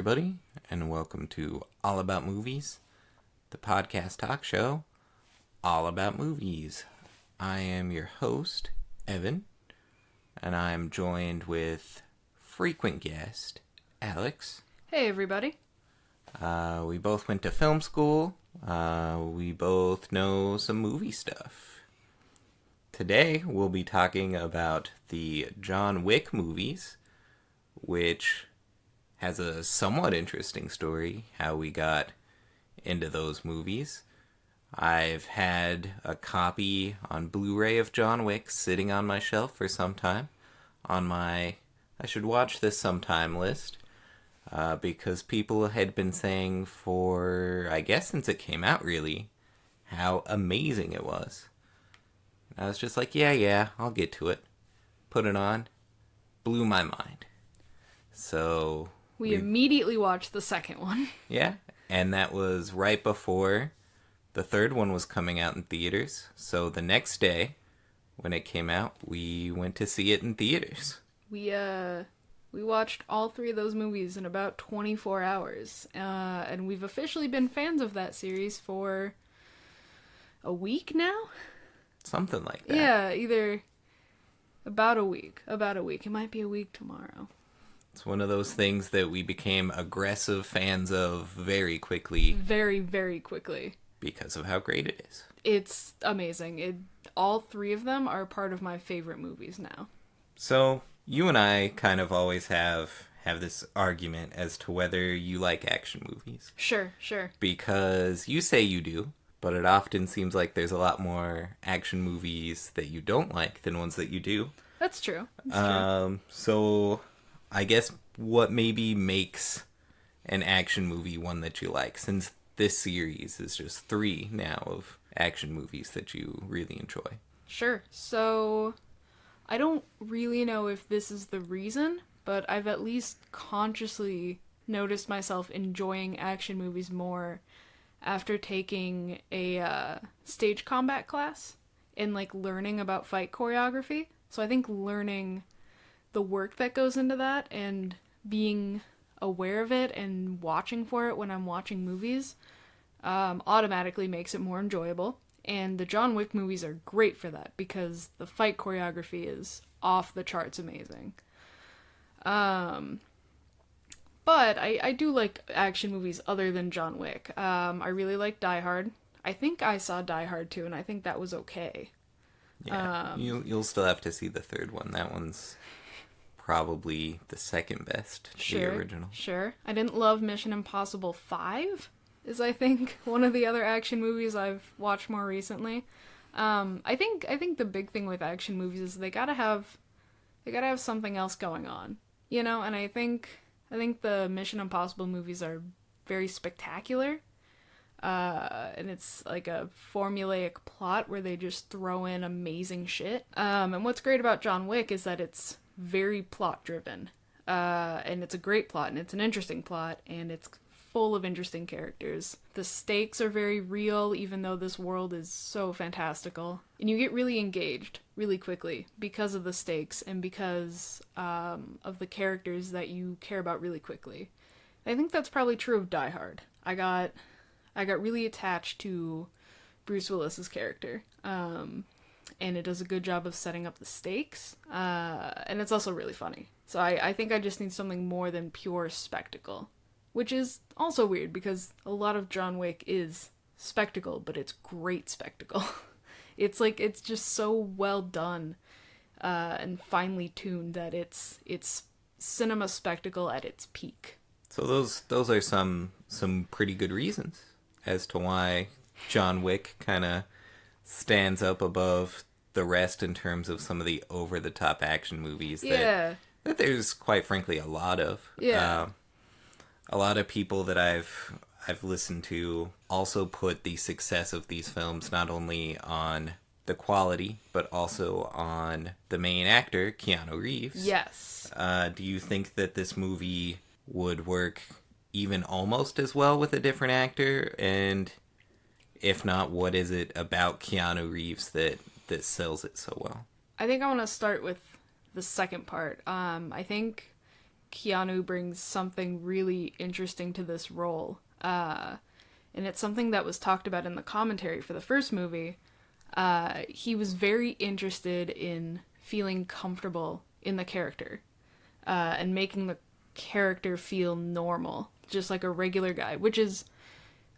everybody, and welcome to All About Movies, the podcast talk show all about movies. I am your host, Evan, and I'm joined with frequent guest, Alix. Hey, everybody. We both went to film school. We both know some movie stuff. Today, we'll be talking about the John Wick movies, which has a somewhat interesting story, how we got into those movies. I've had a copy on Blu-ray of John Wick sitting on my shelf for some time on my I should watch this sometime list, because people had been saying for, I guess since it came out really, how amazing it was. And I was just like, yeah, I'll get to it. Put it on. Blew my mind. So we immediately watched the second one. Yeah, and that was right before the third one was coming out in theaters. So the next day, when it came out, we went to see it in theaters. We watched all three of those movies in about 24 hours. And we've officially been fans of that series for a week now? Something like that. Yeah, either about a week. It might be a week tomorrow. It's one of those things that we became aggressive fans of very quickly. Very, very quickly. Because of how great it is. It's amazing. All three of them are part of my favorite movies now. So, you and I kind of always have this argument as to whether you like action movies. Sure. Because you say you do, but it often seems like there's a lot more action movies that you don't like than ones that you do. That's true. So I guess what maybe makes an action movie one that you like, since this series is just 3 now of action movies that you really enjoy. Sure. So I don't really know if this is the reason, but I've at least consciously noticed myself enjoying action movies more after taking a stage combat class and learning about fight choreography. So I think learning the work that goes into that and being aware of it and watching for it when I'm watching movies automatically makes it more enjoyable. And the John Wick movies are great for that because the fight choreography is off the charts amazing. But I do like action movies other than John Wick. I really like Die Hard. I think I saw Die Hard too, and I think that was okay. Yeah, you'll still have to see the third one. That one's probably the second best to the original. Sure. I didn't love Mission Impossible 5, is I think one of the other action movies I've watched more recently. I think the big thing with action movies is they gotta have something else going on, you know. And I think the Mission Impossible movies are very spectacular. And it's like a formulaic plot where they just throw in amazing shit. And what's great about John Wick is that it's very plot driven. And it's a great plot, and it's an interesting plot, and it's full of interesting characters. The stakes are very real, even though this world is so fantastical. And you get really engaged really quickly because of the stakes and because of the characters that you care about really quickly. I think that's probably true of Die Hard. I got really attached to Bruce Willis's character. And it does a good job of setting up the stakes. And it's also really funny. So I think I just need something more than pure spectacle. Which is also weird because a lot of John Wick is spectacle, but it's great spectacle. It's just so well done and finely tuned that it's cinema spectacle at its peak. So those are some pretty good reasons as to why John Wick kind of stands up above the rest in terms of some of the over-the-top action movies that there's quite frankly a lot of. Yeah. A lot of people that I've listened to also put the success of these films not only on the quality, but also on the main actor, Keanu Reeves. Yes. Do you think that this movie would work even almost as well with a different actor? And if not, what is it about Keanu Reeves that sells it so well? I think I want to start with the second part. I think Keanu brings something really interesting to this role. And it's something that was talked about in the commentary for the first movie. He was very interested in feeling comfortable in the character and making the character feel normal, just like a regular guy, which is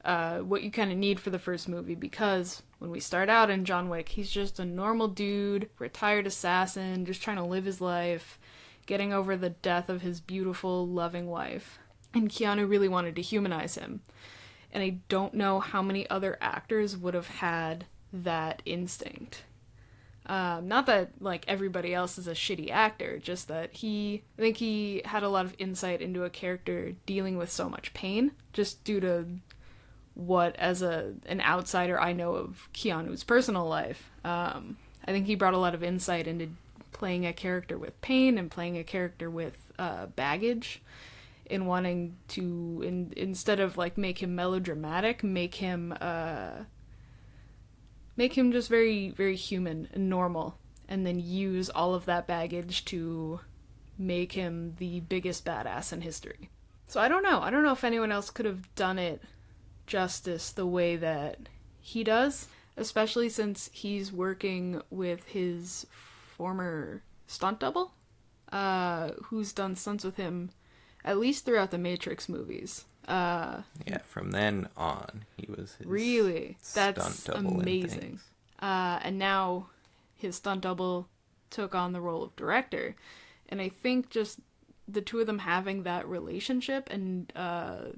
what you kind of need for the first movie, because when we start out in John Wick, he's just a normal dude, retired assassin, just trying to live his life, getting over the death of his beautiful, loving wife. And Keanu really wanted to humanize him. And I don't know how many other actors would have had that instinct. Not that, like, everybody else is a shitty actor, just that I think he had a lot of insight into a character dealing with so much pain, just due to what, as an outsider, I know of Keanu's personal life. I think he brought a lot of insight into playing a character with pain and playing a character with baggage, in wanting to, instead of, like, make him melodramatic, make him just very, very human and normal, and then use all of that baggage to make him the biggest badass in history. So I don't know if anyone else could have done it justice the way that he does, especially since he's working with his former stunt double, who's done stunts with him at least throughout the Matrix movies. From then on, he was his really, that's stunt double amazing. And now his stunt double took on the role of director, and I think just the two of them having that relationship and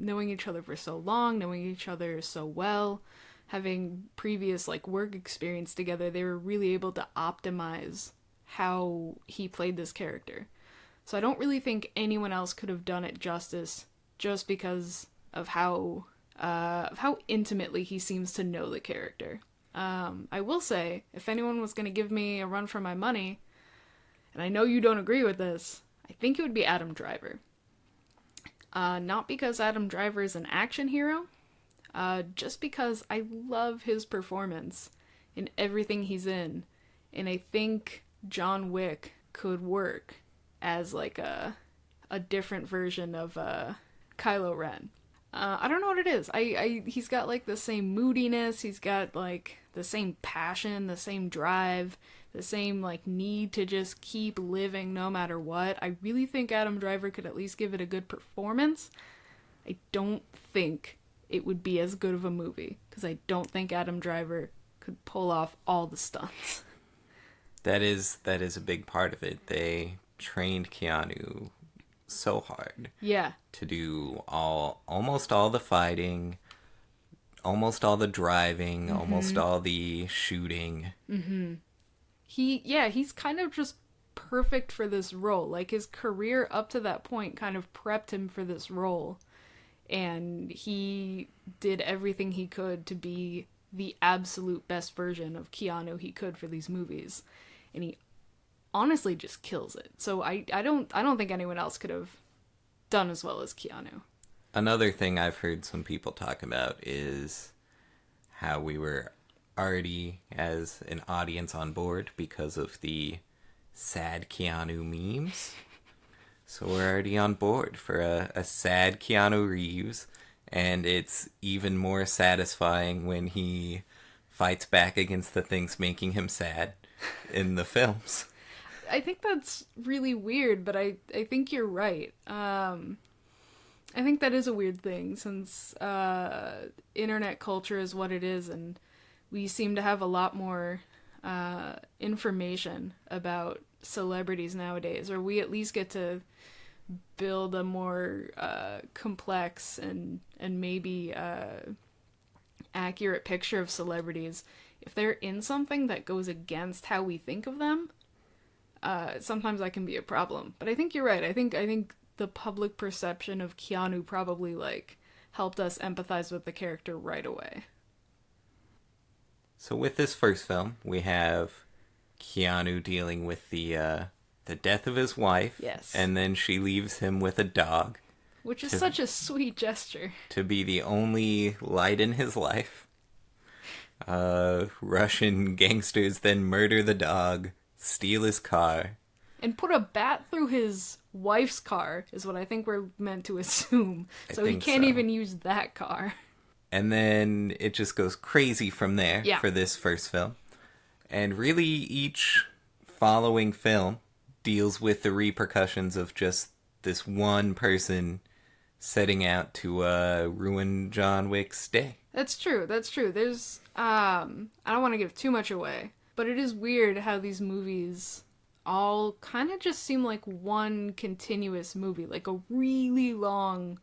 knowing each other for so long, knowing each other so well, having previous, like, work experience together, they were really able to optimize how he played this character. So I don't really think anyone else could have done it justice, just because of how intimately he seems to know the character. I will say, if anyone was going to give me a run for my money, and I know you don't agree with this, I think it would be Adam Driver. Not because Adam Driver is an action hero, just because I love his performance in everything he's in, and I think John Wick could work as, like, a different version of Kylo Ren. I don't know what it is. He's got, like, the same moodiness, he's got, like, the same passion, the same drive, the same, like, need to just keep living no matter what. I really think Adam Driver could at least give it a good performance. I don't think it would be as good of a movie, because I don't think Adam Driver could pull off all the stunts. That is a big part of it. They trained Keanu so hard. Yeah. To do almost all the fighting, almost all the driving, almost all the shooting. Mm-hmm. He's kind of just perfect for this role. Like, his career up to that point kind of prepped him for this role. And he did everything he could to be the absolute best version of Keanu he could for these movies. And he honestly just kills it. So I don't think anyone else could have done as well as Keanu. Another thing I've heard some people talk about is how we were already, as an audience, on board because of the sad Keanu memes. So we're already on board for a sad Keanu Reeves, and it's even more satisfying when he fights back against the things making him sad in the films. I think that's really weird, but I think you're right. I think that is a weird thing, since internet culture is what it is, and we seem to have a lot more information about celebrities nowadays, or we at least get to build a more complex and maybe accurate picture of celebrities. If they're in something that goes against how we think of them, sometimes that can be a problem. But I think you're right. I think the public perception of Keanu probably, like, helped us empathize with the character right away. So with this first film, we have Keanu dealing with the death of his wife. Yes. And then she leaves him with a dog. Which is such a sweet gesture. To be the only light in his life. Russian gangsters then murder the dog, steal his car. And put a bat through his wife's car is what I think we're meant to assume. So he think can't so. even use that car. And then it just goes crazy from there Yeah. for this first film. And really, each following film deals with the repercussions of just this one person setting out to ruin John Wick's day. That's true. That's true. There's I don't want to give too much away, but it is weird how these movies all kind of just seem like one continuous movie, like a really long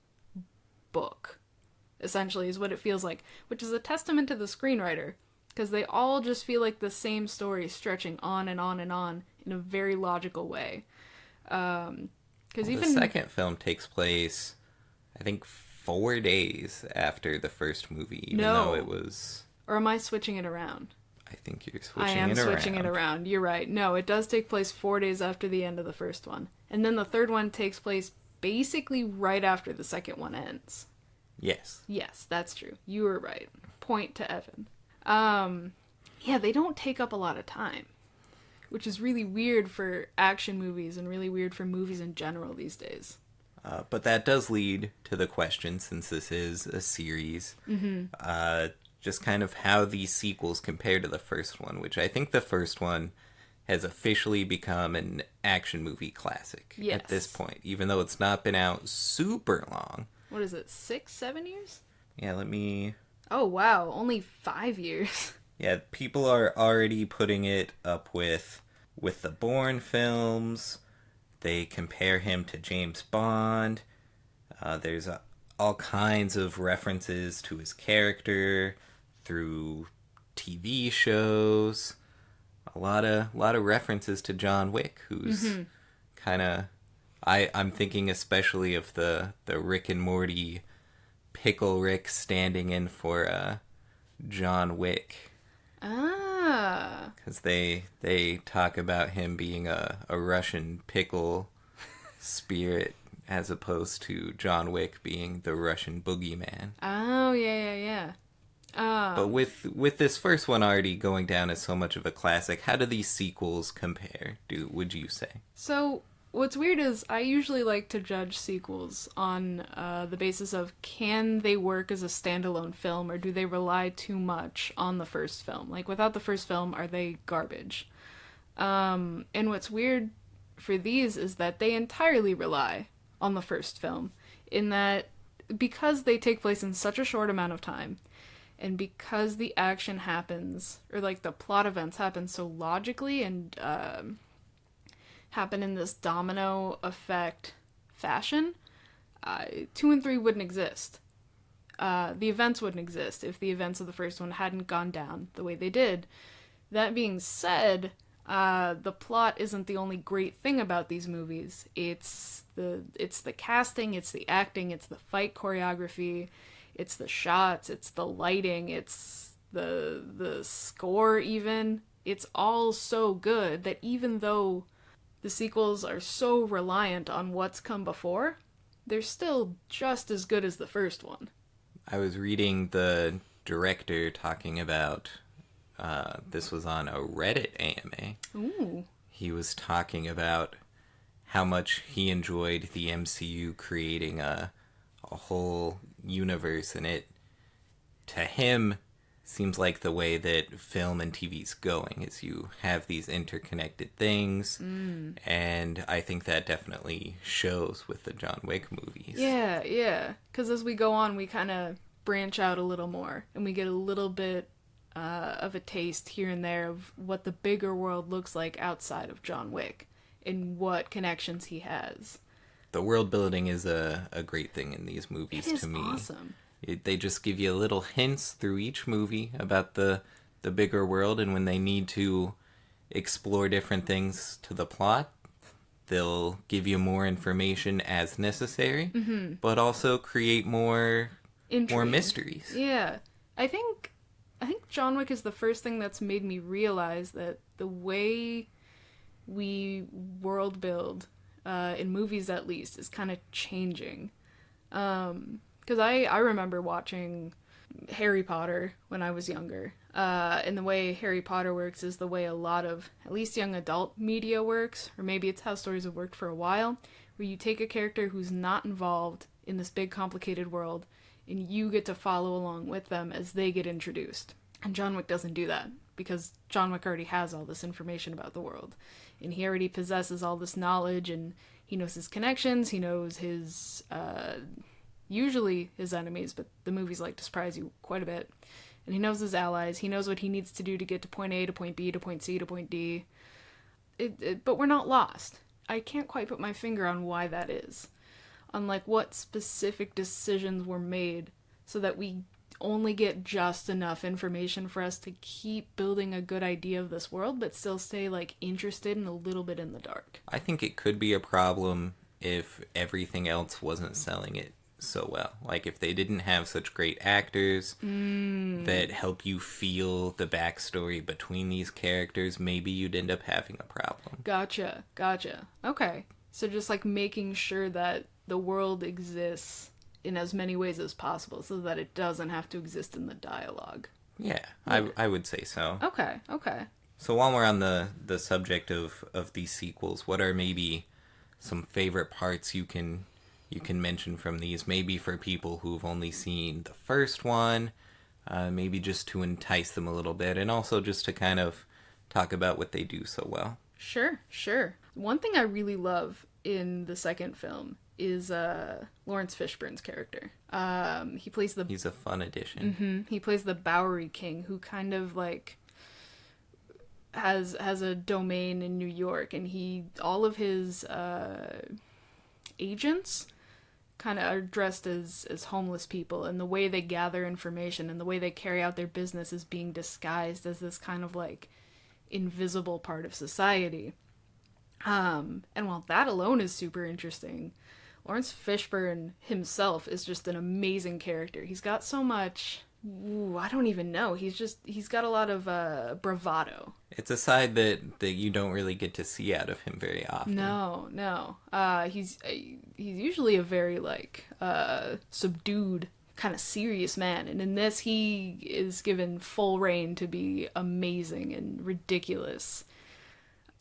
book, essentially, is what it feels like, which is a testament to the screenwriter, because they all just feel like the same story stretching on and on and on in a very logical way. Because The second film takes place, I think, 4 days after the first movie, even No. though it was... Or am I switching it around? I think you're I switching am it around. switching it around. You're right. No, it does take place 4 days after the end of the first one. And then the third one takes place basically right after the second one ends. Yes. Yes, that's true. You were right. Point to Evan. Yeah, they don't take up a lot of time, which is really weird for action movies and really weird for movies in general these days. But that does lead to the question, since this is a series, just kind of how these sequels compare to the first one, which I think the first one has officially become an action movie classic at this Yes. point, even though it's not been out super long. What is it, 6, 7 years? Yeah, let me... Oh, wow, only 5 years. Yeah, people are already putting it up with the Bourne films. They compare him to James Bond. There's all kinds of references to his character through TV shows. A lot of references to John Wick, who's kind of... I'm thinking especially of the Rick and Morty Pickle Rick standing in for John Wick. Ah. Because they talk about him being a Russian pickle spirit as opposed to John Wick being the Russian boogeyman. Oh, yeah. But with this first one already going down as so much of a classic, how do these sequels compare, would you say? So, what's weird is I usually like to judge sequels on the basis of, can they work as a standalone film, or do they rely too much on the first film? Like, without the first film, are they garbage? And what's weird for these is that they entirely rely on the first film, in that because they take place in such a short amount of time, and because the action happens, or like the plot events happen so logically and happen in this domino effect fashion, 2 and 3 wouldn't exist. The events wouldn't exist if the events of the first one hadn't gone down the way they did. That being said, the plot isn't the only great thing about these movies. It's the casting, it's the acting, it's the fight choreography, it's the shots, it's the lighting, it's the score even. It's all so good that even though the sequels are so reliant on what's come before, they're still just as good as the first one. I was reading the director talking about, this was on a Reddit AMA. Ooh. He was talking about how much he enjoyed the MCU creating a whole universe, and it, to him, seems like the way that film and TV's going, is you have these interconnected things, and I think that definitely shows with the John Wick movies. Yeah. Because as we go on, we kind of branch out a little more, and we get a little bit of a taste here and there of what the bigger world looks like outside of John Wick, and what connections he has. The world building is a great thing in these movies, It is to me. awesome. They just give you little hints through each movie about the bigger world, and when they need to explore different things to the plot, they'll give you more information as necessary, but also create more Intrigue. mysteries. Yeah. I think John Wick is the first thing that's made me realize that the way we world build, in movies at least, is kind of changing. Because I remember watching Harry Potter when I was younger. And the way Harry Potter works is the way a lot of, at least young adult media works, or maybe it's how stories have worked for a while, where you take a character who's not involved in this big complicated world and you get to follow along with them as they get introduced. And John Wick doesn't do that because John Wick already has all this information about the world. And he already possesses all this knowledge, and he knows his connections, he knows his, usually his enemies, but the movies like to surprise you quite a bit. And he knows his allies, he knows what he needs to do to get to point A to point B to point C to point D. But we're not lost. I can't quite put my finger on why that is. On like what specific decisions were made so that we only get just enough information for us to keep building a good idea of this world, but still stay like interested and a little bit in the dark. I think it could be a problem if everything else wasn't selling it so well. Like if they didn't have such great actors that help you feel the backstory between these characters, maybe you'd end up having a problem. Gotcha. Okay. So just like making sure that the world exists in as many ways as possible so that it doesn't have to exist in the dialogue. Yeah. I would say so. Okay. So while we're on the subject of these sequels, what are maybe some favorite parts you can mention from these? Maybe for people who've only seen the first one, maybe just to entice them a little bit, and also just to kind of talk about what they do so well. Sure. One thing I really love in the second film is Lawrence Fishburne's character. He's a fun addition. He plays the Bowery King, who kind of like has a domain in New York, and all of his agents kind of are dressed as homeless people, and the way they gather information and the way they carry out their business is being disguised as this kind of like invisible part of society. And while that alone is super interesting, Lawrence Fishburne himself is just an amazing character. He's got so much, I don't even know. He's got a lot of bravado. It's a side that you don't really get to see out of him very often. No. He's usually a very like subdued, kind of serious man, and in this he is given full reign to be amazing and ridiculous.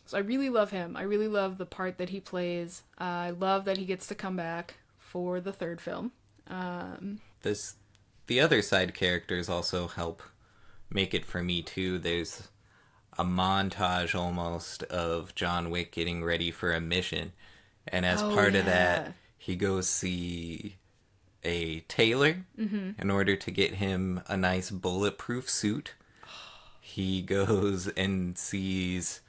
So I really love him. I really love the part that he plays. I love that he gets to come back for the third film. The other side characters also help make it for me too. There's a montage almost of John Wick getting ready for a mission, and as part of that, he goes see a tailor in order to get him a nice bulletproof suit. He goes and sees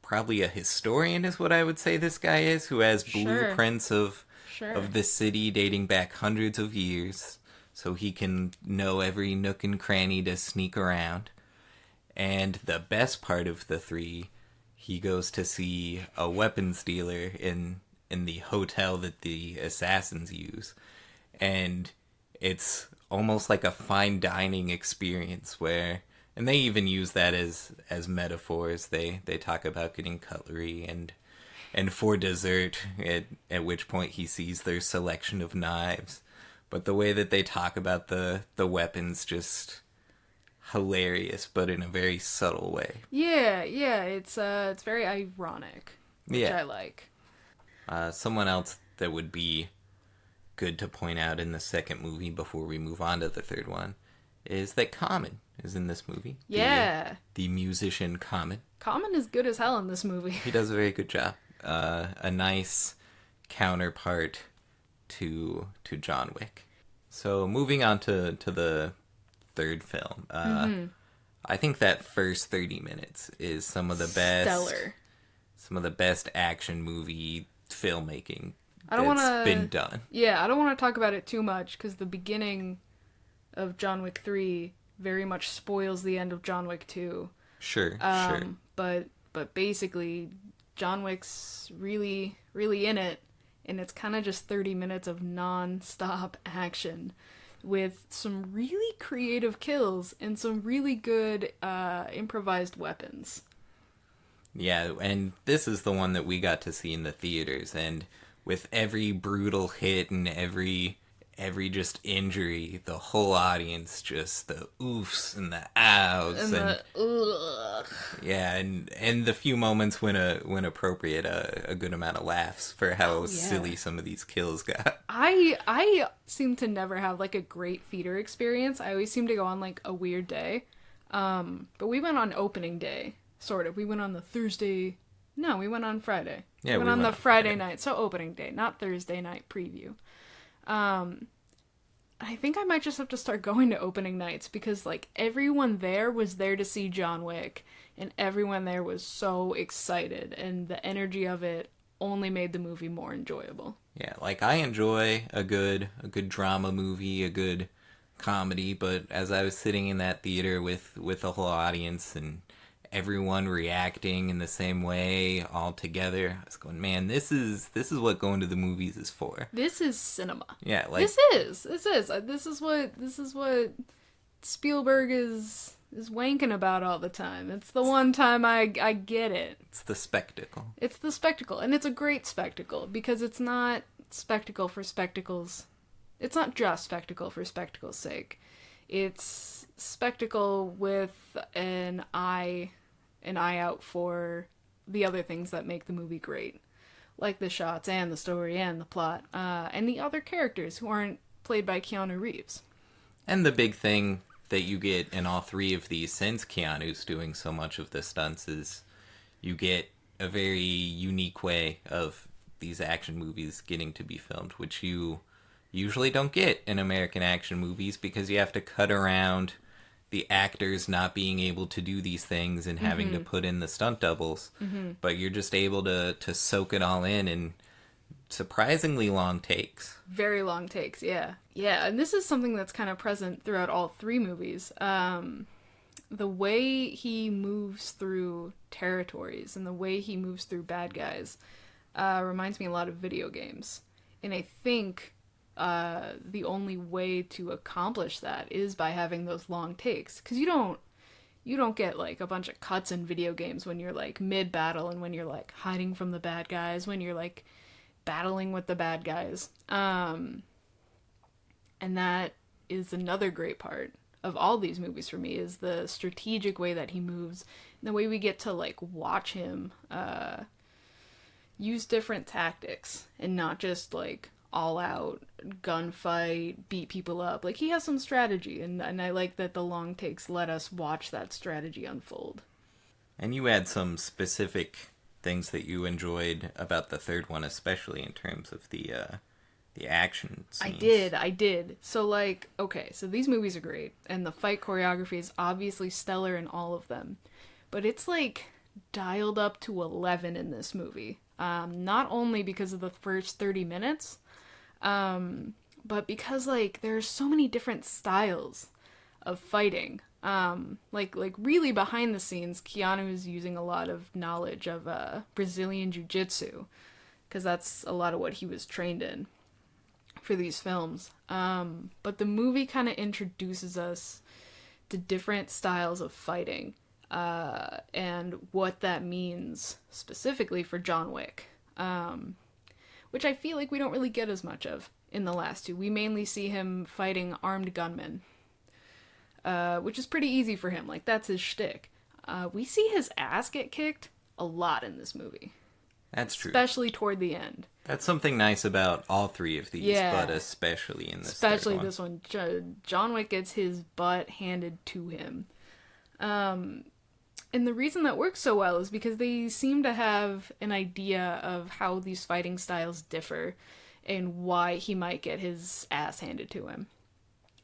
probably a historian is what I would say this guy is, who has blueprints of the city dating back hundreds of years, so he can know every nook and cranny to sneak around. And the best part of the three, he goes to see a weapons dealer in the hotel that the assassins use. And it's almost like a fine dining experience where, and they even use that as metaphors. They talk about getting cutlery and for dessert, at which point he sees their selection of knives. But the way that they talk about the weapons, just hilarious, but in a very subtle way. Yeah, it's very ironic, which I like. Someone else that would be good to point out in the second movie before we move on to the third one is that Common is in this movie. Yeah. The musician Common. Common is good as hell in this movie. He does a very good job. A nice counterpart to John Wick. So moving on to the third film. I think that first 30 minutes is some of the best. Stellar. Some of the best action movie filmmaking been done. Yeah, I don't want to talk about it too much because the beginning of John Wick 3 very much spoils the end of John Wick 2. Sure. But basically, John Wick's really, really in it, and it's kind of just 30 minutes of non-stop action with some really creative kills and some really good improvised weapons. Yeah, and this is the one that we got to see in the theaters, and with every brutal hit and every every just injury, the whole audience just the oofs and the ows And the ugh. yeah, and the few moments when appropriate, a good amount of laughs for how silly some of these kills got. I seem to never have like a great theater experience. I always seem to go on like a weird day. But we went on opening day, sort of. We went on the Thursday. No, we went on Friday. Yeah, we went on the Friday night, so opening day, not Thursday night preview. I think I might just have to start going to opening nights because like everyone there was there to see John Wick, and everyone there was so excited, and the energy of it only made the movie more enjoyable. Yeah, like I enjoy a good drama movie, a good comedy, but as I was sitting in that theater with the whole audience and everyone reacting in the same way all together, I was going, man, this is what going to the movies is for. This is cinema. Yeah, like this is what Spielberg is wanking about all the time. It's the one time I get it. it's the spectacle. It's the spectacle, and it's a great spectacle because it's not spectacle for spectacles. It's not just spectacle for spectacle's sake. It's spectacle with an eye out for the other things that make the movie great, like the shots and the story and the plot, and the other characters who aren't played by Keanu Reeves. And the big thing that you get in all three of these, since Keanu's doing so much of the stunts, is you get a very unique way of these action movies getting to be filmed, which you usually don't get in American action movies because you have to cut around the actors not being able to do these things and having to put in the stunt doubles. But you're just able to soak it all in surprisingly long takes. Very long takes, yeah. Yeah, and this is something that's kind of present throughout all three movies. The way he moves through territories and the way he moves through bad guys reminds me a lot of video games. And I think the only way to accomplish that is by having those long takes. Because you don't get like a bunch of cuts in video games when you're like mid-battle and when you're like hiding from the bad guys, when you're like battling with the bad guys. And that is another great part of all these movies for me, is the strategic way that he moves, and the way we get to like watch him use different tactics and not just like all out gunfight, beat people up. Like he has some strategy, and I like that the long takes let us watch that strategy unfold. And you had some specific things that you enjoyed about the third one, especially in terms of the action scenes. I did. So like, okay, so these movies are great, and the fight choreography is obviously stellar in all of them, but it's like dialed up to 11 in this movie. Not only because of the first 30 minutes, but because like there's so many different styles of fighting. Like really behind the scenes, Keanu is using a lot of knowledge of Brazilian Jiu-Jitsu, because that's a lot of what he was trained in for these films. But the movie kind of introduces us to different styles of fighting, and what that means specifically for John Wick, which I feel like we don't really get as much of in the last two. We mainly see him fighting armed gunmen, which is pretty easy for him. Like, that's his shtick. We see his ass get kicked a lot in this movie. That's true. Especially toward the end. That's something nice about all three of these, but especially in this Especially this one. John Wick gets his butt handed to him. And the reason that works so well is because they seem to have an idea of how these fighting styles differ and why he might get his ass handed to him.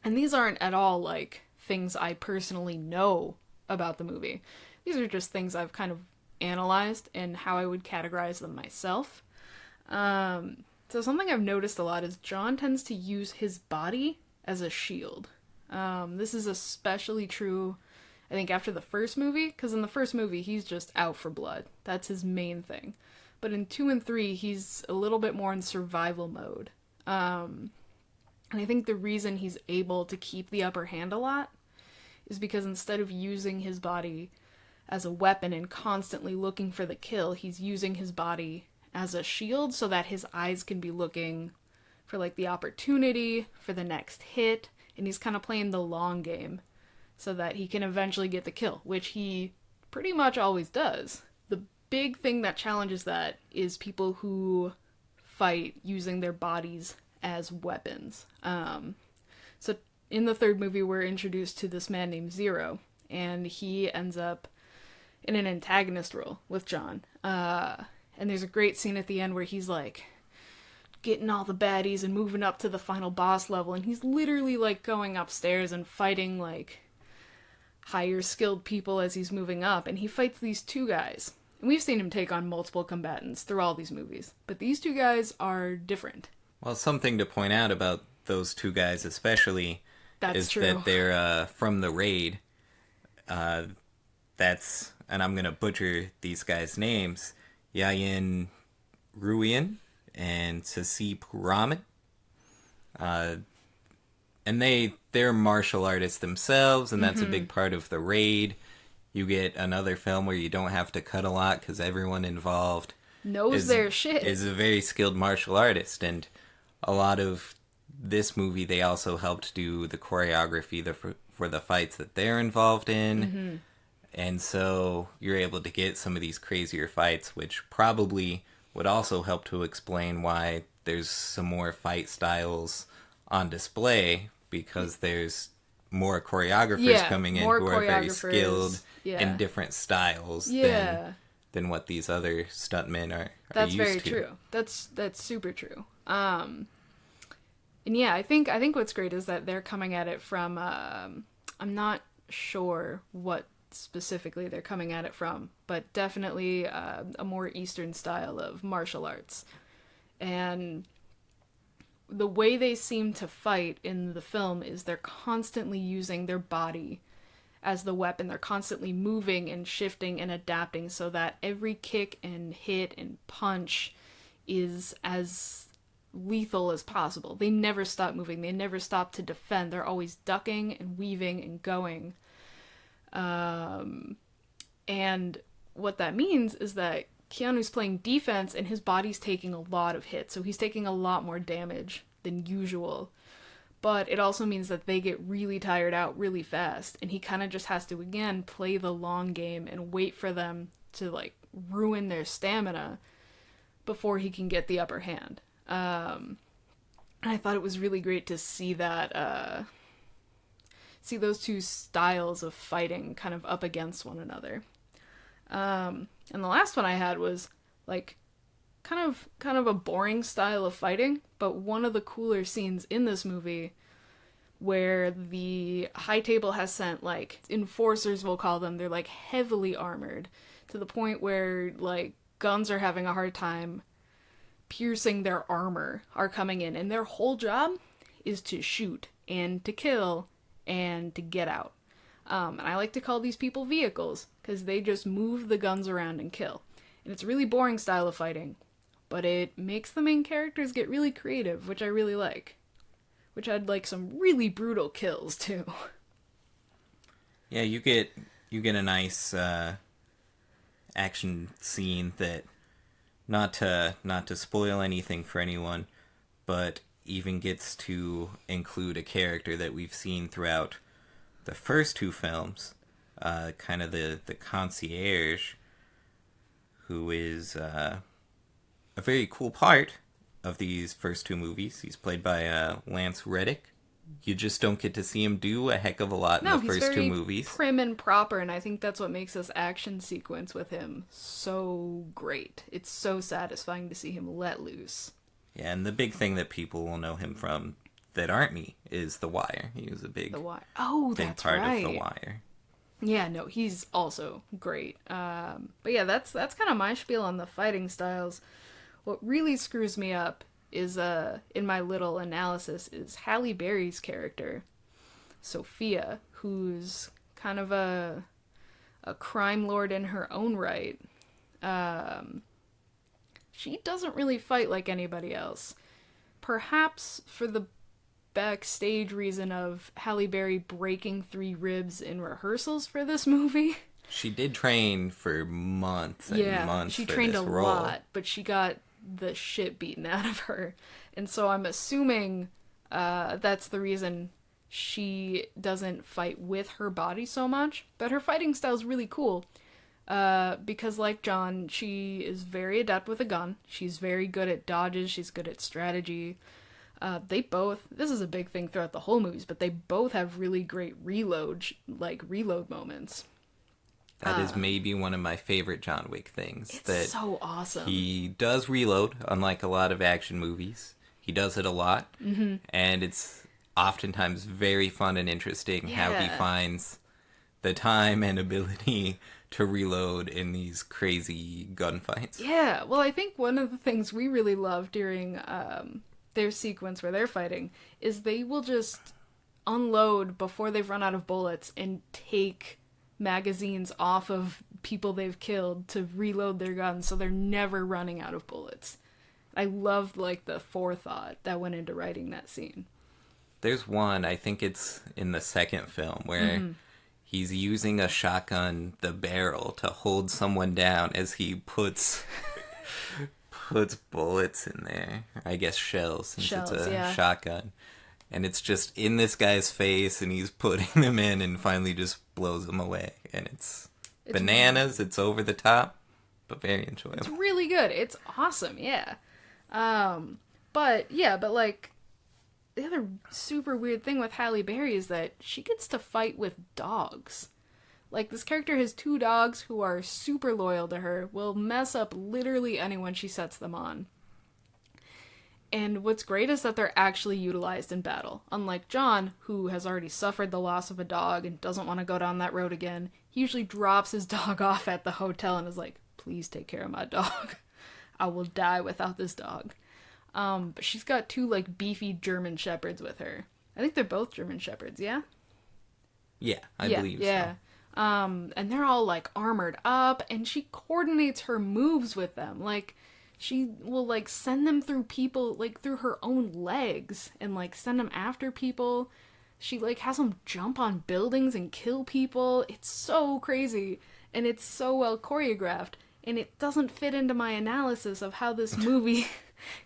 And these aren't at all, like, things I personally know about the movie. These are just things I've kind of analyzed and how I would categorize them myself. So something I've noticed a lot is John tends to use his body as a shield. This is especially true, I think, after the first movie, because in the first movie he's just out for blood. That's his main thing. But in 2 and 3 he's a little bit more in survival mode. And I think the reason he's able to keep the upper hand a lot is because instead of using his body as a weapon and constantly looking for the kill, he's using his body as a shield so that his eyes can be looking for like the opportunity, for the next hit, and he's kind of playing the long game so that he can eventually get the kill, which he pretty much always does. The big thing that challenges that is people who fight using their bodies as weapons. So in the third movie, we're introduced to this man named Zero, and he ends up in an antagonist role with John. And there's a great scene at the end where he's like getting all the baddies and moving up to the final boss level, and he's literally like going upstairs and fighting like higher skilled people as he's moving up, and he fights these two guys. And we've seen him take on multiple combatants through all these movies, but these two guys are different. Well, something to point out about those two guys especially is true. that they're from the raid. That's, and I'm going to butcher these guys' names, Yayin Ruian and Sasi Puraman. And they're martial artists themselves, and that's a big part of the raid. You get another film where you don't have to cut a lot because everyone involved knows their shit. Is a very skilled martial artist, and a lot of this movie they also helped do the choreography for the fights that they're involved in. And so you're able to get some of these crazier fights, which probably would also help to explain why there's some more fight styles on display, because there's more choreographers coming in who are very skilled in different styles than what these other stuntmen are That's used very to. true. That's super true. And yeah, I think what's great is that they're coming at it from I'm not sure what specifically they're coming at it from, but definitely a more Eastern style of martial arts. And the way they seem to fight in the film is they're constantly using their body as the weapon. They're constantly moving and shifting and adapting so that every kick and hit and punch is as lethal as possible. They never stop moving. They never stop to defend. They're always ducking and weaving and going. And what that means is that Keanu's playing defense and his body's taking a lot of hits, so he's taking a lot more damage than usual. But it also means that they get really tired out really fast, and he kind of just has to, again, play the long game and wait for them to, like, ruin their stamina before he can get the upper hand. And I thought it was really great to see that, see those two styles of fighting kind of up against one another. And the last one I had was like kind of a boring style of fighting, but one of the cooler scenes in this movie where the High Table has sent like enforcers, we'll call them. They're like heavily armored to the point where like guns are having a hard time piercing their armor, are coming in, and their whole job is to shoot and to kill and to get out. And I like to call these people vehicles, because they just move the guns around and kill. And it's a really boring style of fighting, but it makes the main characters get really creative, which I really like. Which had like some really brutal kills too. Yeah, you get a nice action scene that, not to spoil anything for anyone, but even gets to include a character that we've seen throughout the first two films, kind of the concierge, who is a very cool part of these first two movies. He's played by Lance Reddick. You just don't get to see him do a heck of a lot in the first two movies. He's very prim and proper, and I think that's what makes this action sequence with him so great. It's so satisfying to see him let loose. Yeah, and the big thing that people will know him from that aren't me is The Wire. He was a big, big part of The Wire. Yeah, no, he's also great. But yeah, that's kind of my spiel on the fighting styles. What really screws me up is, in my little analysis, is Halle Berry's character, Sophia, who's kind of a crime lord in her own right. She doesn't really fight like anybody else. Perhaps for the backstage reason of Halle Berry breaking 3 ribs in rehearsals for this movie. She did train for months and months she for trained this a role. lot, but she got the shit beaten out of her. And so I'm assuming that's the reason she doesn't fight with her body so much. But her fighting style is really cool. Because like John, she is very adept with a gun. She's very good at dodges. She's good at strategy. This is a big thing throughout the whole movies, but they both have really great reload moments. That is maybe one of my favorite John Wick things. It's so awesome. He does reload, unlike a lot of action movies. He does it a lot, and it's oftentimes very fun and interesting how he finds the time and ability to reload in these crazy gunfights. Yeah, well, I think one of the things we really love during their sequence where they're fighting is they will just unload before they've run out of bullets and take magazines off of people they've killed to reload their guns so they're never running out of bullets. I love like the forethought that went into writing that scene. There's one, I think it's in the second film, where he's using a shotgun, the barrel, to hold someone down as he puts bullets in there. I guess shells, since it's a shotgun. And it's just in this guy's face, and he's putting them in and finally just blows them away. And it's bananas, it's over the top, but very enjoyable. It's really good. It's awesome, yeah. But like, the other super weird thing with Halle Berry is that she gets to fight with dogs. Like, this character has 2 dogs who are super loyal to her, will mess up literally anyone she sets them on. And what's great is that they're actually utilized in battle. Unlike John, who has already suffered the loss of a dog and doesn't want to go down that road again, he usually drops his dog off at the hotel and is like, please take care of my dog. I will die without this dog. But she's got 2, like, beefy German shepherds with her. I think they're both German shepherds, yeah? Yeah, I believe so. Yeah. And they're all, like, armored up, and she coordinates her moves with them. Like, she will, like, send them through people, like, through her own legs, and, like, send them after people. She, like, has them jump on buildings and kill people. It's so crazy, and it's so well choreographed, and it doesn't fit into my analysis of how this movie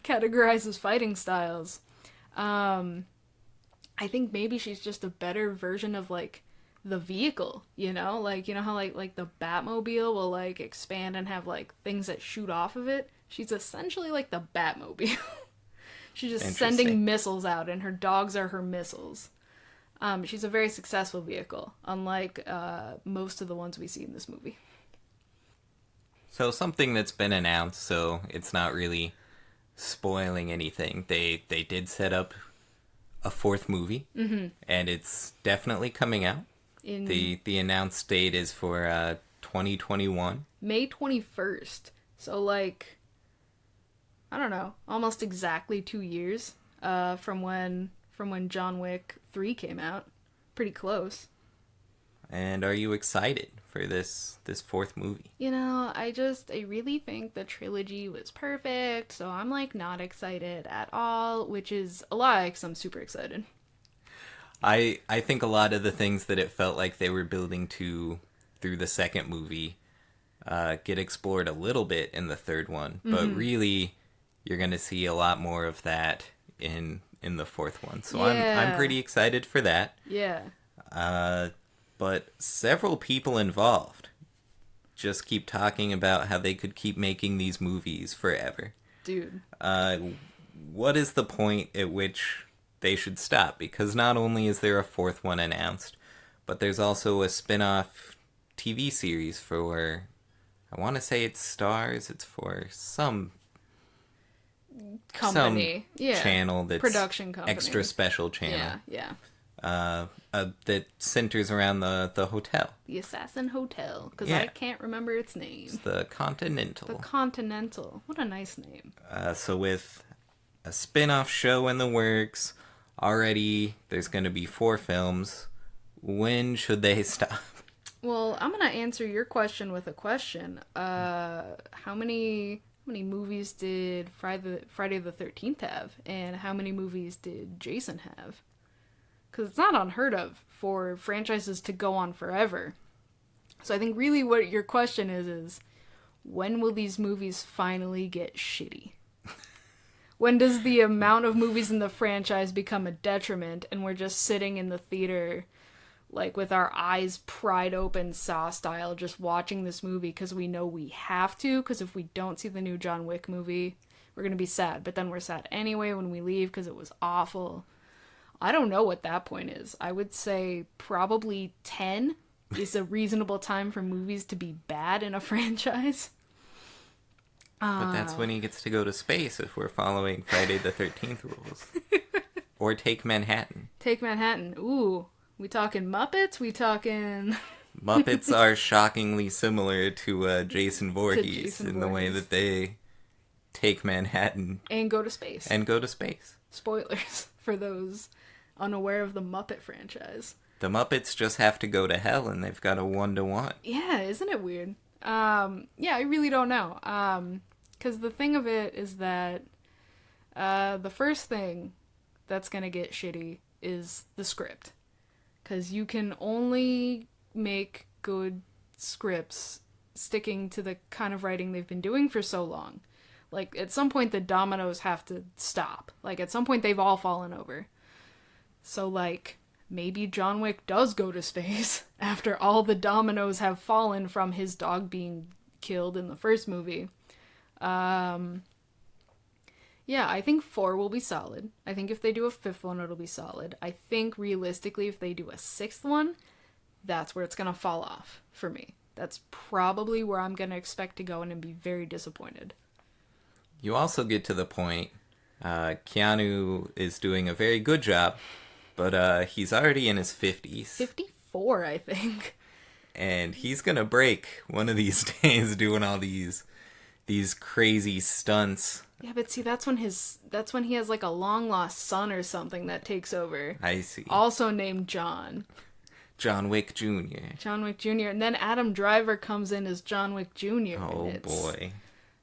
categorizes fighting styles. I think maybe she's just a better version of, like, the vehicle, you know? Like, you know how, like the Batmobile will, like, expand and have, like, things that shoot off of it? She's essentially like the Batmobile. She's just sending missiles out, and her dogs are her missiles. She's a very successful vehicle, unlike most of the ones we see in this movie. So something that's been announced, so it's not really spoiling anything. They did set up a 4th movie, and it's definitely coming out. The announced date is for 2021. May 21st. So, like, I don't know, almost exactly 2 years from when John Wick 3 came out. Pretty close. And are you excited for this 4th movie? You know, I really think the trilogy was perfect, so I'm, like, not excited at all, which is a lie, because I'm super excited. I think a lot of the things that it felt like they were building to through the second movie get explored a little bit in the 3rd one, but really you're going to see a lot more of that in the 4th one. So I'm pretty excited for that. Yeah. But several people involved just keep talking about how they could keep making these movies forever. Dude. What is the point at which they should stop? Because not only is there a 4th one announced, but there's also a spin-off TV series for, I want to say it's Stars, it's for some company, channel that's production company, extra special channel. Yeah. That centers around the hotel. The Assassin Hotel, because I can't remember its name. It's the Continental. The Continental. What a nice name. So with a spin-off show in the works, already there's going to be 4 films. When should they stop? Well, I'm going to answer your question with a question. How many movies did Friday the 13th have? And how many movies did Jason have? Because it's not unheard of for franchises to go on forever. So I think really what your question is when will these movies finally get shitty? When does the amount of movies in the franchise become a detriment and we're just sitting in the theater like with our eyes pried open Saw style just watching this movie because we know we have to, because if we don't see the new John Wick movie, we're going to be sad. But then we're sad anyway when we leave because it was awful. I don't know what that point is. I would say probably 10 is a reasonable time for movies to be bad in a franchise. But that's when he gets to go to space if we're following Friday the 13th rules. Or take Manhattan. Take Manhattan. Ooh. We talking Muppets? We talking... Muppets are shockingly similar to Jason Voorhees in the way that they take Manhattan. And go to space. Spoilers for those unaware of the Muppet franchise. The Muppets just have to go to hell and they've got a 1-to-1. Yeah, isn't it weird? Yeah, I really don't know. Because the thing of it is that the first thing that's going to get shitty is the script. Because you can only make good scripts sticking to the kind of writing they've been doing for so long. Like, at some point, the dominoes have to stop. Like, at some point, they've all fallen over. So, like, maybe John Wick does go to space after all the dominoes have fallen from his dog being killed in the first movie. Yeah, I think 4 will be solid. I think if they do a 5th one, it'll be solid. I think, realistically, if they do a 6th one, that's where it's going to fall off for me. That's probably where I'm going to expect to go in and be very disappointed. You also get to the point, Keanu is doing a very good job, but he's already in his 50s. 54, I think. And he's going to break one of these days doing all these crazy stunts. Yeah, but see, that's when he has like a long lost son or something that takes over. I see. Also named John. John Wick Jr. John Wick Jr. And then Adam Driver comes in as John Wick Jr. Oh boy.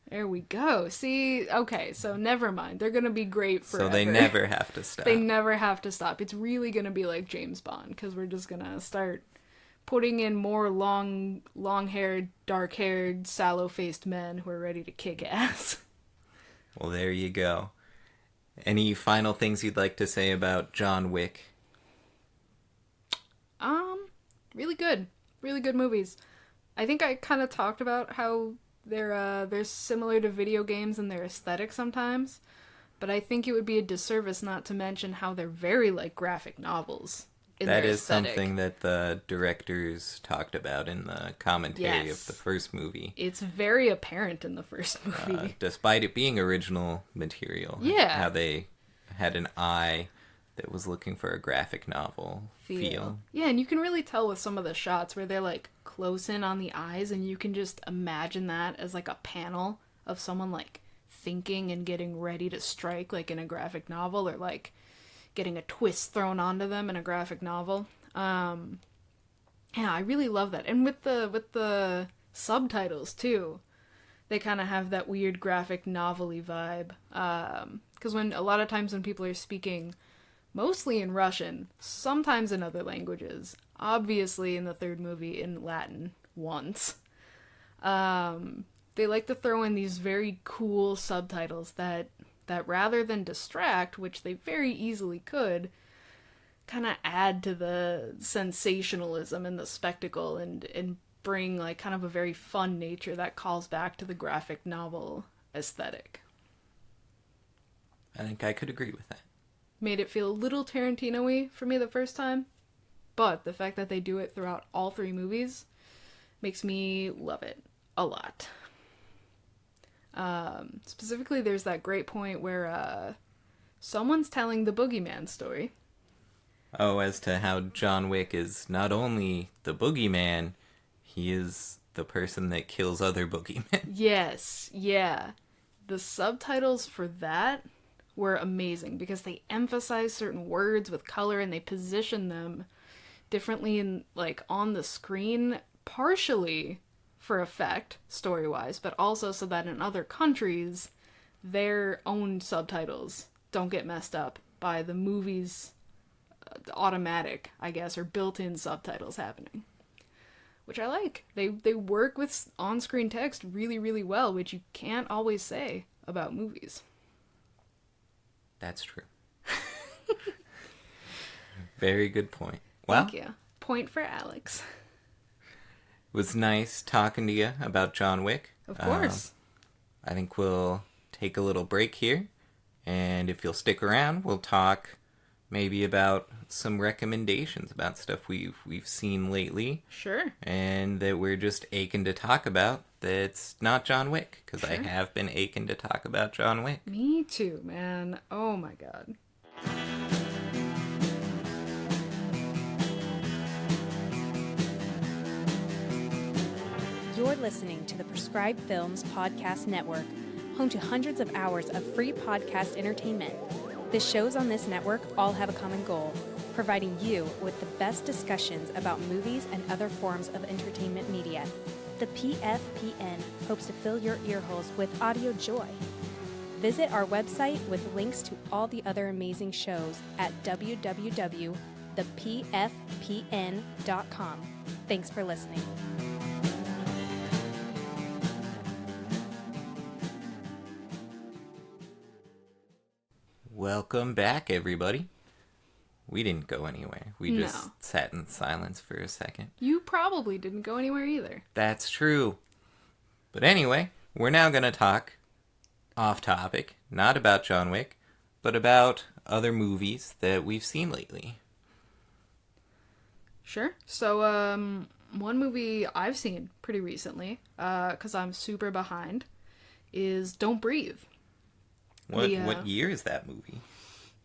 There we go. See, okay, so never mind. They're gonna be great forever. So they never have to stop. They never have to stop. It's really gonna be like James Bond, because we're just gonna start putting in more long-haired, dark-haired, sallow-faced men who are ready to kick ass. Well, there you go. Any final things you'd like to say about John Wick? Really good. Really good movies. I think I kind of talked about how they're similar to video games in their aesthetic sometimes, but I think it would be a disservice not to mention how they're very like graphic novels. That is something that the directors talked about in the commentary of the first movie. It's very apparent in the first movie. Despite it being original material. Yeah. How they had an eye that was looking for a graphic novel feel. Yeah, and you can really tell with some of the shots where they're like close in on the eyes, and you can just imagine that as like a panel of someone like thinking and getting ready to strike, like in a graphic novel, or like getting a twist thrown onto them in a graphic novel. Yeah, I really love that. And with the subtitles too, they kind of have that weird graphic novel-y vibe. Because when a lot of times when people are speaking mostly in Russian, sometimes in other languages, obviously in the third movie in Latin once, they like to throw in these very cool subtitles that rather than distract, which they very easily could, kind of add to the sensationalism and the spectacle and bring like kind of a very fun nature that calls back to the graphic novel aesthetic. I think I could agree with that. Made it feel a little Tarantino-y for me the first time, but the fact that they do it throughout all 3 movies makes me love it a lot. Specifically, there's that great point where someone's telling the boogeyman story. Oh, as to how John Wick is not only the boogeyman, he is the person that kills other boogeymen. Yes, yeah. The subtitles for that were amazing because they emphasize certain words with color and they position them differently in like on the screen, partially for effect, story-wise, but also so that in other countries, their own subtitles don't get messed up by the movie's automatic, I guess, or built-in subtitles happening. Which I like. They work with on-screen text really, really well, which you can't always say about movies. That's true. Very good point. Well, Thank you. Point for Alix. It was nice talking to you about John Wick. Of course. I think we'll take a little break here, and if you'll stick around, we'll talk maybe about some recommendations about stuff we've seen lately. Sure. And that we're just aching to talk about that's not John Wick, because I Sure. have been aching to talk about John Wick. Me too, man. Oh my god. You're listening to the Prescribed Films Podcast Network, home to hundreds of hours of free podcast entertainment. The shows on this network all have a common goal, providing you with the best discussions about movies and other forms of entertainment media. The PFPN hopes to fill your earholes with audio joy. Visit our website with links to all the other amazing shows at www.thepfpn.com. Thanks for listening. Welcome back, everybody. We didn't go anywhere. We No. just sat in silence for a second. You probably didn't go anywhere either. That's true. But anyway, we're now going to talk off topic, not about John Wick, but about other movies that we've seen lately. Sure. So, one movie I've seen pretty recently, because I'm super behind, is Don't Breathe. What year is that movie?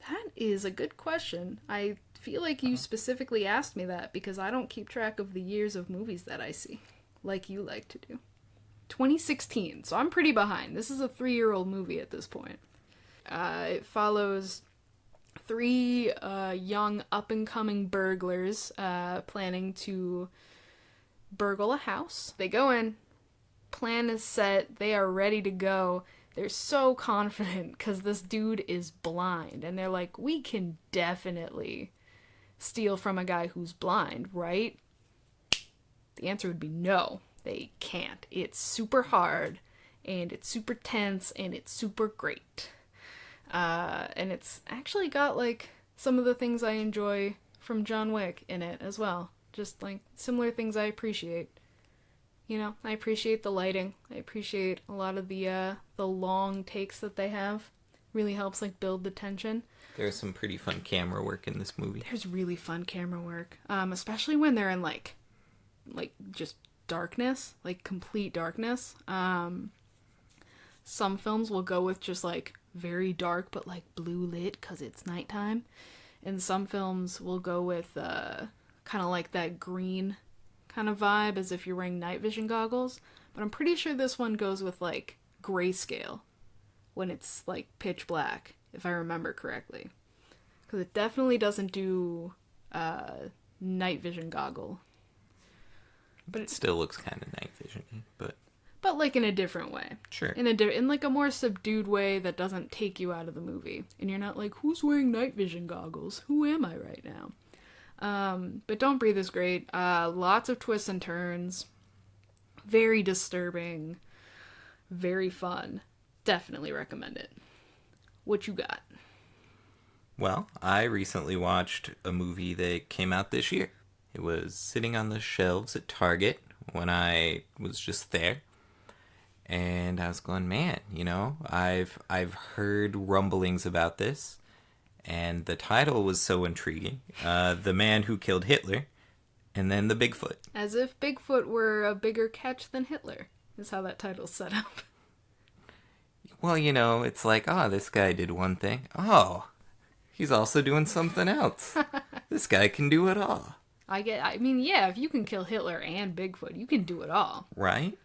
That is a good question. I feel like you specifically asked me that because I don't keep track of the years of movies that I see, like you like to do. 2016, so I'm pretty behind. This is a 3-year-old movie at this point. It follows 3 young up-and-coming burglars planning to burgle a house. They go in, plan is set, they are ready to go. They're so confident because this dude is blind. And they're like, we can definitely steal from a guy who's blind, right? The answer would be no, they can't. It's super hard, and it's super tense, and it's super great. And it's actually got, like, some of the things I enjoy from John Wick in it as well. Just, like, similar things I appreciate. You know, I appreciate the lighting. I appreciate a lot of the long takes that they have. Really helps, like, build the tension. There's some pretty fun camera work in this movie. There's really fun camera work. Especially when they're in, like, just darkness. Like, complete darkness. Some films will go with just, like, very dark, but, like, blue lit because it's nighttime. And some films will go with, kind of like that green kind of vibe as if you're wearing night vision goggles, but I'm pretty sure this one goes with like grayscale when it's like pitch black, if I remember correctly, because it definitely doesn't do night vision goggle, But it still looks kind of night vision-y, but like in a different way. Sure. In like a more subdued way that doesn't take you out of the movie, and you're not like, who's wearing night vision goggles? Who am I right now? But Don't Breathe is great. Lots of twists and turns. Very disturbing. Very fun. Definitely recommend it. What you got? Well, I recently watched a movie that came out this year. It was sitting on the shelves at Target when I was just there. And I was going, man, you know, I've heard rumblings about this. And the title was so intriguing. The Man Who Killed Hitler, and then the Bigfoot. As if Bigfoot were a bigger catch than Hitler, is how that title's set up. Well, you know, it's like, oh, this guy did one thing. Oh, he's also doing something else. This guy can do it all. I mean, yeah, if you can kill Hitler and Bigfoot, you can do it all. Right?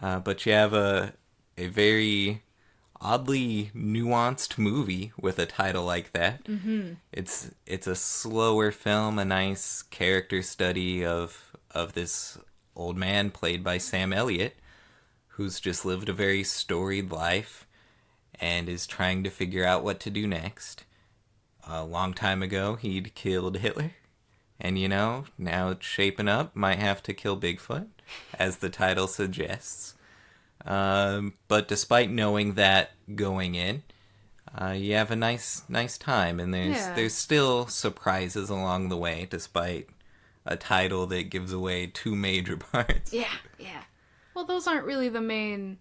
But you have a very oddly nuanced movie with a title like that. Mm-hmm. It's a slower film, a nice character study of this old man played by Sam Elliott, who's just lived a very storied life and is trying to figure out what to do next. A long time ago, he'd killed Hitler, and you know, now it's shaping up, might have to kill Bigfoot, as the title suggests. But despite knowing that going in, you have a nice time, and there's still surprises along the way, despite a title that gives away two major parts. Yeah. Well, those aren't really the main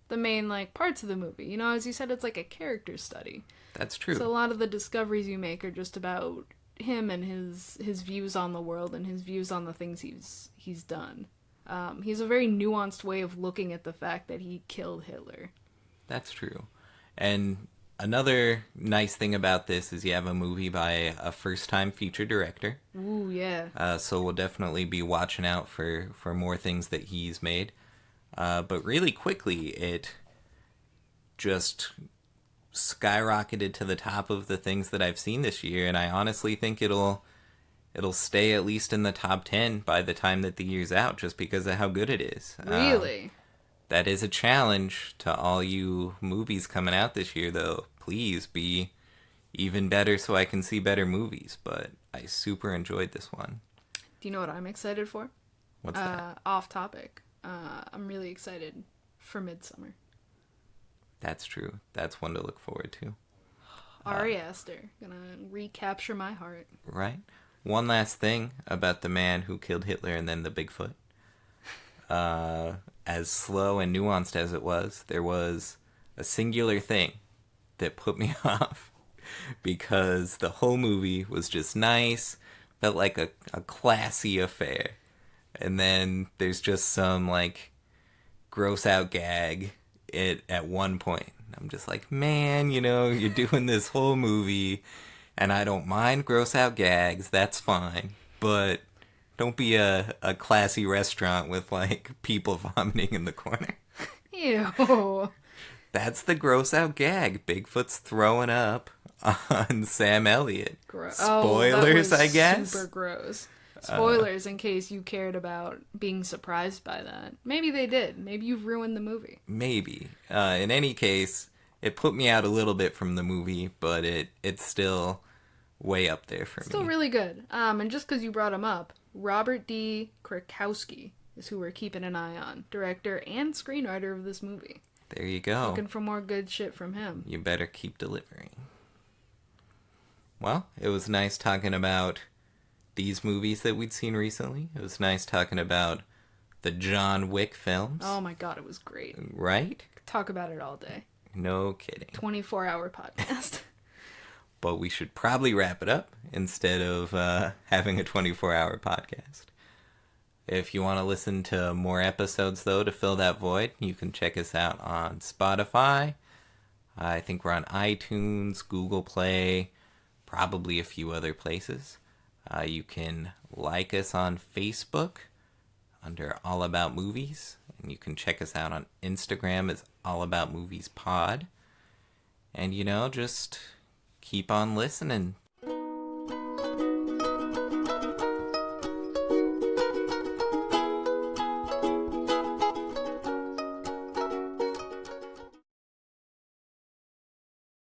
like parts of the movie. You know, as you said, it's like a character study. That's true. So a lot of the discoveries you make are just about him and his views on the world and his views on the things he's done. He has a very nuanced way of looking at the fact that he killed Hitler. That's true. And another nice thing about this is you have a movie by a first-time feature director. Ooh, yeah. So we'll definitely be watching out for more things that he's made. But really quickly, it just skyrocketed to the top of the things that I've seen this year, and I honestly think it'll stay at least in the top 10 by the time that the year's out, just because of how good it is. Really? That is a challenge to all you movies coming out this year, though. Please be even better so I can see better movies, but I super enjoyed this one. Do you know what I'm excited for? What's that? Off topic. I'm really excited for Midsummer. That's true. That's one to look forward to. Ari Aster, gonna recapture my heart. Right. One last thing about the man who killed Hitler and then the Bigfoot. As slow and nuanced as it was, there was a singular thing that put me off, because the whole movie was just nice, felt like a classy affair. And then there's just some, like, gross out gag at one point. I'm just like, man, you know, you're doing this whole movie, and I don't mind gross out gags, that's fine, but don't be a classy restaurant with, like, people vomiting in the corner. Ew. That's the gross out gag. Bigfoot's throwing up on Sam Elliott. Spoilers, that was I guess. Super gross. Spoilers in case you cared about being surprised by that. Maybe they did. Maybe you've ruined the movie. Maybe. In any case, it put me out a little bit from the movie, but it's still way up there for me. Still really good. And just because you brought him up, Robert D. Krakowski is who we're keeping an eye on. Director and screenwriter of this movie. There you go. Looking for more good shit from him. You better keep delivering. Well, it was nice talking about these movies that we'd seen recently. It was nice talking about the John Wick films. Oh my god, it was great. Right? Talk about it all day. No kidding. 24-hour podcast. But we should probably wrap it up instead of having a 24-hour podcast. If you want to listen to more episodes, though, to fill that void, you can check us out on Spotify. I think we're on iTunes, Google Play, probably a few other places. You can like us on Facebook under All About Movies, and you can check us out on Instagram as All About Movies Pod. And, you know, just keep on listening.